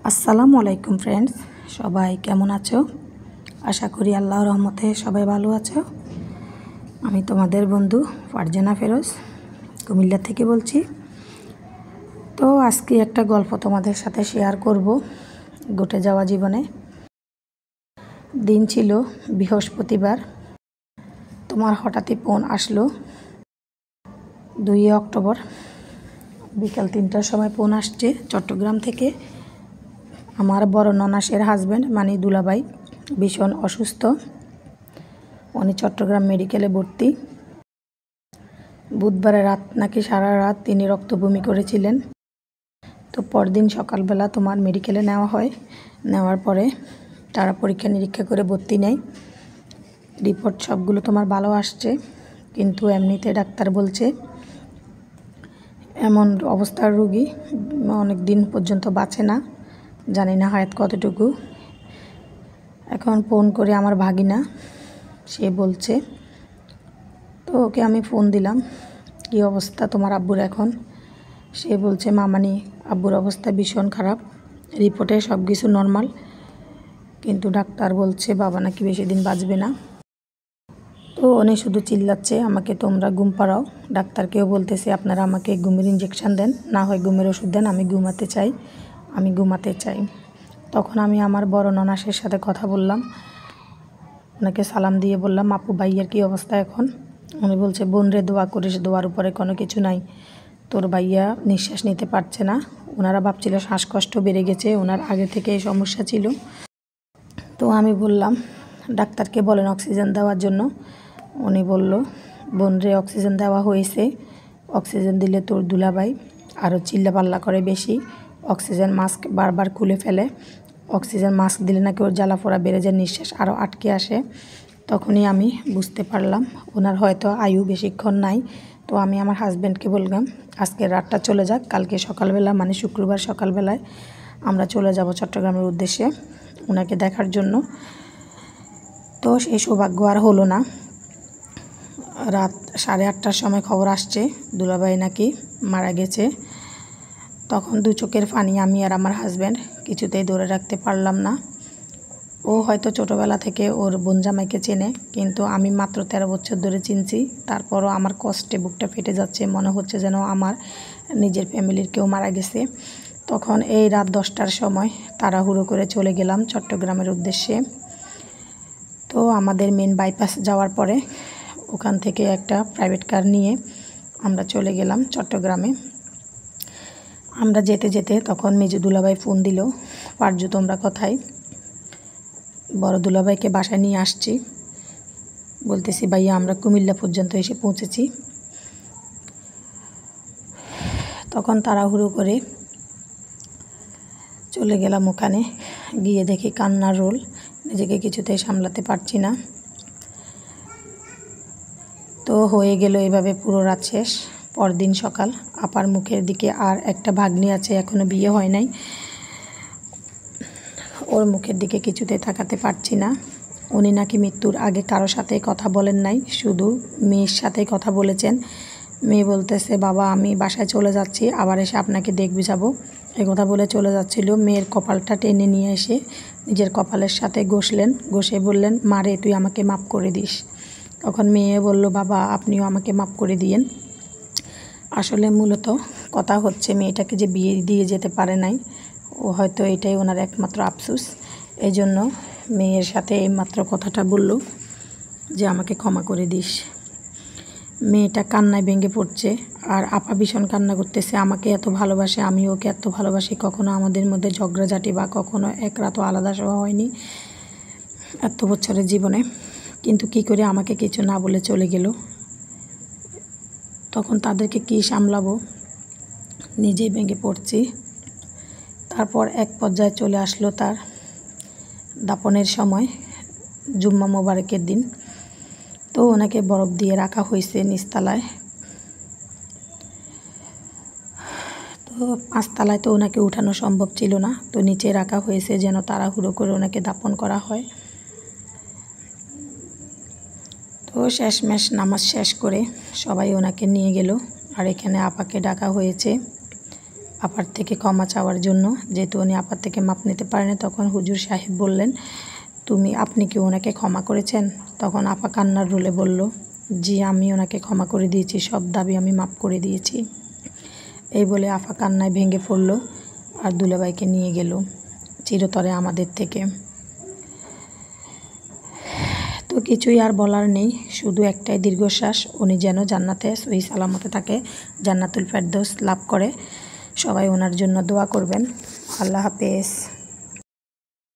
আসসালামু আলাইকুম ফ্রেন্ডস, সবাই কেমন আছো? আশা করি আল্লাহর রহমতে সবাই ভালো আছো। আমি তোমাদের বন্ধু ফারজানা ফেরোজ কুমিল্লা থেকে বলছি। তো আজকে একটা গল্প তোমাদের সাথে শেয়ার করব ঘটে যাওয়া জীবনে। দিন ছিল বৃহস্পতিবার। তোমার হঠাৎই ফোন আসলো 2 অক্টোবর বিকাল 3টার সময় ফোন আসছে চট্টগ্রাম থেকে। আমার বড় ননাসের হাজব্যান্ড মানে দুলাভাই ভীষণ অসুস্থ, উনি চট্টগ্রাম মেডিকেলে ভর্তি। বুধবারে রাত নাকি সারা রাত তিনি রক্তবমি করেছিলেন। তো পরদিন সকালবেলা তোমার মেডিকেলে নেওয়া হয়। নেওয়ার পরে তারা পরীক্ষা নিরীক্ষা করে ভর্তি নেয়। রিপোর্ট সবগুলো তোমার ভালো আসছে, কিন্তু এমনিতে ডাক্তার বলছে এমন অবস্থার রোগী অনেক দিন পর্যন্ত বাঁচে না, জানি না হায়াত কতটুকু। এখন ফোন করে আমার ভাগিনা সে বলছে, তো ওকে আমি ফোন দিলাম, কী অবস্থা তোমার আব্বুর এখন? সে বলছে মামানি আব্বুর অবস্থা ভীষণ খারাপ, রিপোর্টে সব কিছু নর্মাল, কিন্তু ডাক্তার বলছে বাবা নাকি বেশি দিন বাঁচবে না। তো উনি শুধু চিল্লাচ্ছে আমাকে তোমরা ঘুম পাড়াও। ডাক্তারকেও বলতেছে আপনারা আমাকে ঘুমের ইঞ্জেকশন দেন, না হয় ঘুমের ওষুধ দেন, আমি ঘুমাতে চাই। তখন আমি আমার বড় ননাসের সাথে কথা বললাম, ওনাকে সালাম দিয়ে বললাম আপু ভাইয়ার কী অবস্থা এখন? উনি বলছে বোন রে দোয়া করিস, দোয়ার উপরে কোনো কিছু নাই, তোর ভাইয়া নিঃশ্বাস নিতে পারছে না। ওনারা ভাবছিল শ্বাসকষ্ট বেড়ে গেছে, ওনার আগে থেকে এই সমস্যা ছিল। তো আমি বললাম ডাক্তারকে বলেন অক্সিজেন দেওয়ার জন্য। উনি বলল বোন রে অক্সিজেন দেওয়া হয়েছে, অক্সিজেন দিলে তোর দুলাভাই আরও চিল্লাপাল্লা করে বেশি, অক্সিজেন মাস্ক বারবার খুলে ফেলে, অক্সিজেন মাস্ক দিলে নাকি ওর জ্বালাফোড়া বেড়ে যায়, নিঃশ্বাস আরও আটকে আসে। তখনই আমি বুঝতে পারলাম ওনার হয়তো আয়ু বেশিক্ষণ নাই। তো আমি আমার হাজব্যান্ডকে বললাম আজকের রাতটা চলে যাক, কালকে সকালবেলা মানে শুক্রবার সকালবেলায় আমরা চলে যাব চট্টগ্রামের উদ্দেশ্যে ওনাকে দেখার জন্য। তো সেই সৌভাগ্য আর হলো না। রাত 8:30টার সময় খবর আসছে দুলাভাই নাকি মারা গেছে। তখন দু চোখের পানি আমি আর আমার হাজব্যান্ড কিছুতেই ধরে রাখতে পারলাম না। ও হয়তো ছোটোবেলা থেকে ওর বোন জামাইকে চেনে, কিন্তু আমি মাত্র 13 বছর ধরে চিনছি। তারপরও আমার কষ্টে বুকটা ফেটে যাচ্ছে, মনে হচ্ছে যেন আমার নিজের ফ্যামিলির কেউ মারা গেছে। তখন এই রাত 10টার সময় তাড়াহুড়ো করে চলে গেলাম চট্টগ্রামের উদ্দেশ্যে। তো আমাদের মেন বাইপাস যাওয়ার পরে ওখান থেকে একটা প্রাইভেট কার নিয়ে আমরা চলে গেলাম চট্টগ্রামে। আমরা যেতে যেতে তখন মেজো দুলাভাই ফোন দিল, পারজু তোমরা কোথায়? বড় দুলাভাইকে বাসায় নিয়ে আসছি। বলতেছি ভাইয়া আমরা কুমিল্লা পর্যন্ত এসে পৌঁছেছি। তখন তাড়াহুড়ো করে চলে গেলাম ওখানে, গিয়ে দেখি কান্নার রোল, নিজেকে কিছুতেই সামলাতে পারছি না। তো হয়ে গেল এভাবে পুরো রাত শেষ। পরদিন সকাল আপার মুখের দিকে আর একটা ভাগ্নি আছে, এখনও বিয়ে হয় নাই, ওর মুখের দিকে কিছুতেই তাকাতে পারছি না। উনি নাকি মৃত্যুর আগে কারোর সাথেই কথা বলেন নাই, শুধু মেয়ের সাথেই কথা বলেছেন। মেয়ে বলতেছে বাবা আমি বাসায় চলে যাচ্ছি, আবার এসে আপনাকে দেখবে যাবো, এই কথা বলে চলে যাচ্ছিল। মেয়ের কপালটা টেনে নিয়ে এসে নিজের কপালের সাথে ঘষে বললেন মারে তুই আমাকে মাফ করে দিস। তখন মেয়ে বলল বাবা আপনিও আমাকে মাফ করে দিয়েন। আসলে মূলত কথা হচ্ছে মেয়েটাকে যে বিয়ে দিয়ে যেতে পারে নাই, ও হয়তো এটাই ওনার একমাত্র আফসোস। এই জন্য মেয়ের সাথে এইমাত্র কথাটা বলল যে আমাকে ক্ষমা করে দিস। মেয়েটা কান্নায় ভেঙে পড়ছে, আর আপা ভীষণ কান্না করতেছে, আমাকে এত ভালোবাসে, আমি ওকে এত ভালোবাসি, কখনো আমাদের মধ্যে ঝগড়াঝাটি বা কখনো এক রাতও আলাদা শোয়া হয়নি এত বছরের জীবনে, কিন্তু কি করে আমাকে কিছু না বলে চলে গেল। তখন তাদেরকে কী সামলাবো, নিজেই ভেঙে পড়ছি। তারপর এক পর্যায়ে চলে আসলো তার দাপনের সময়, জুম্মা মোবারকের দিন। তো ওনাকে বরফ দিয়ে রাখা হয়েছে নিচতলায়। তো 5তলায় তো ওনাকে উঠানো সম্ভব ছিল না, তো নিচে রাখা হয়েছে যেন তাড়াহুড়ো করে ওনাকে দাপন করা হয়। তো শেষমেশ নামাজ শেষ করে সবাই ওনাকে নিয়ে গেল, আর এখানে আপাকে ডাকা হয়েছে। আপার থেকে ক্ষমা চাওয়ার জন্য। যেহেতু উনি আপার থেকে মাপ নিতে পারেনি, তখন হুজুর সাহেব বললেন, আপনি কি ওনাকে ক্ষমা করেছেন? তখন আপা কান্নার রোলে বলল, জি আমি ওনাকে ক্ষমা করে দিয়েছি, সব দাবি আমি মাপ করে দিয়েছি। এই বলে আপা কান্নায় ভেঙে পড়ল আর দুলাভাইকে নিয়ে গেল চিরতরে আমাদের থেকে। তো কিছুই আর বলার নেই, শুধু একটাই দীর্ঘশ্বাস, উনি যেন জান্নাতে সহি সালামতে থাকে, জান্নাতুল ফেরদৌস লাভ করে। সবাই ওনার জন্য দোয়া করবেন। আল্লাহ হাফেজ।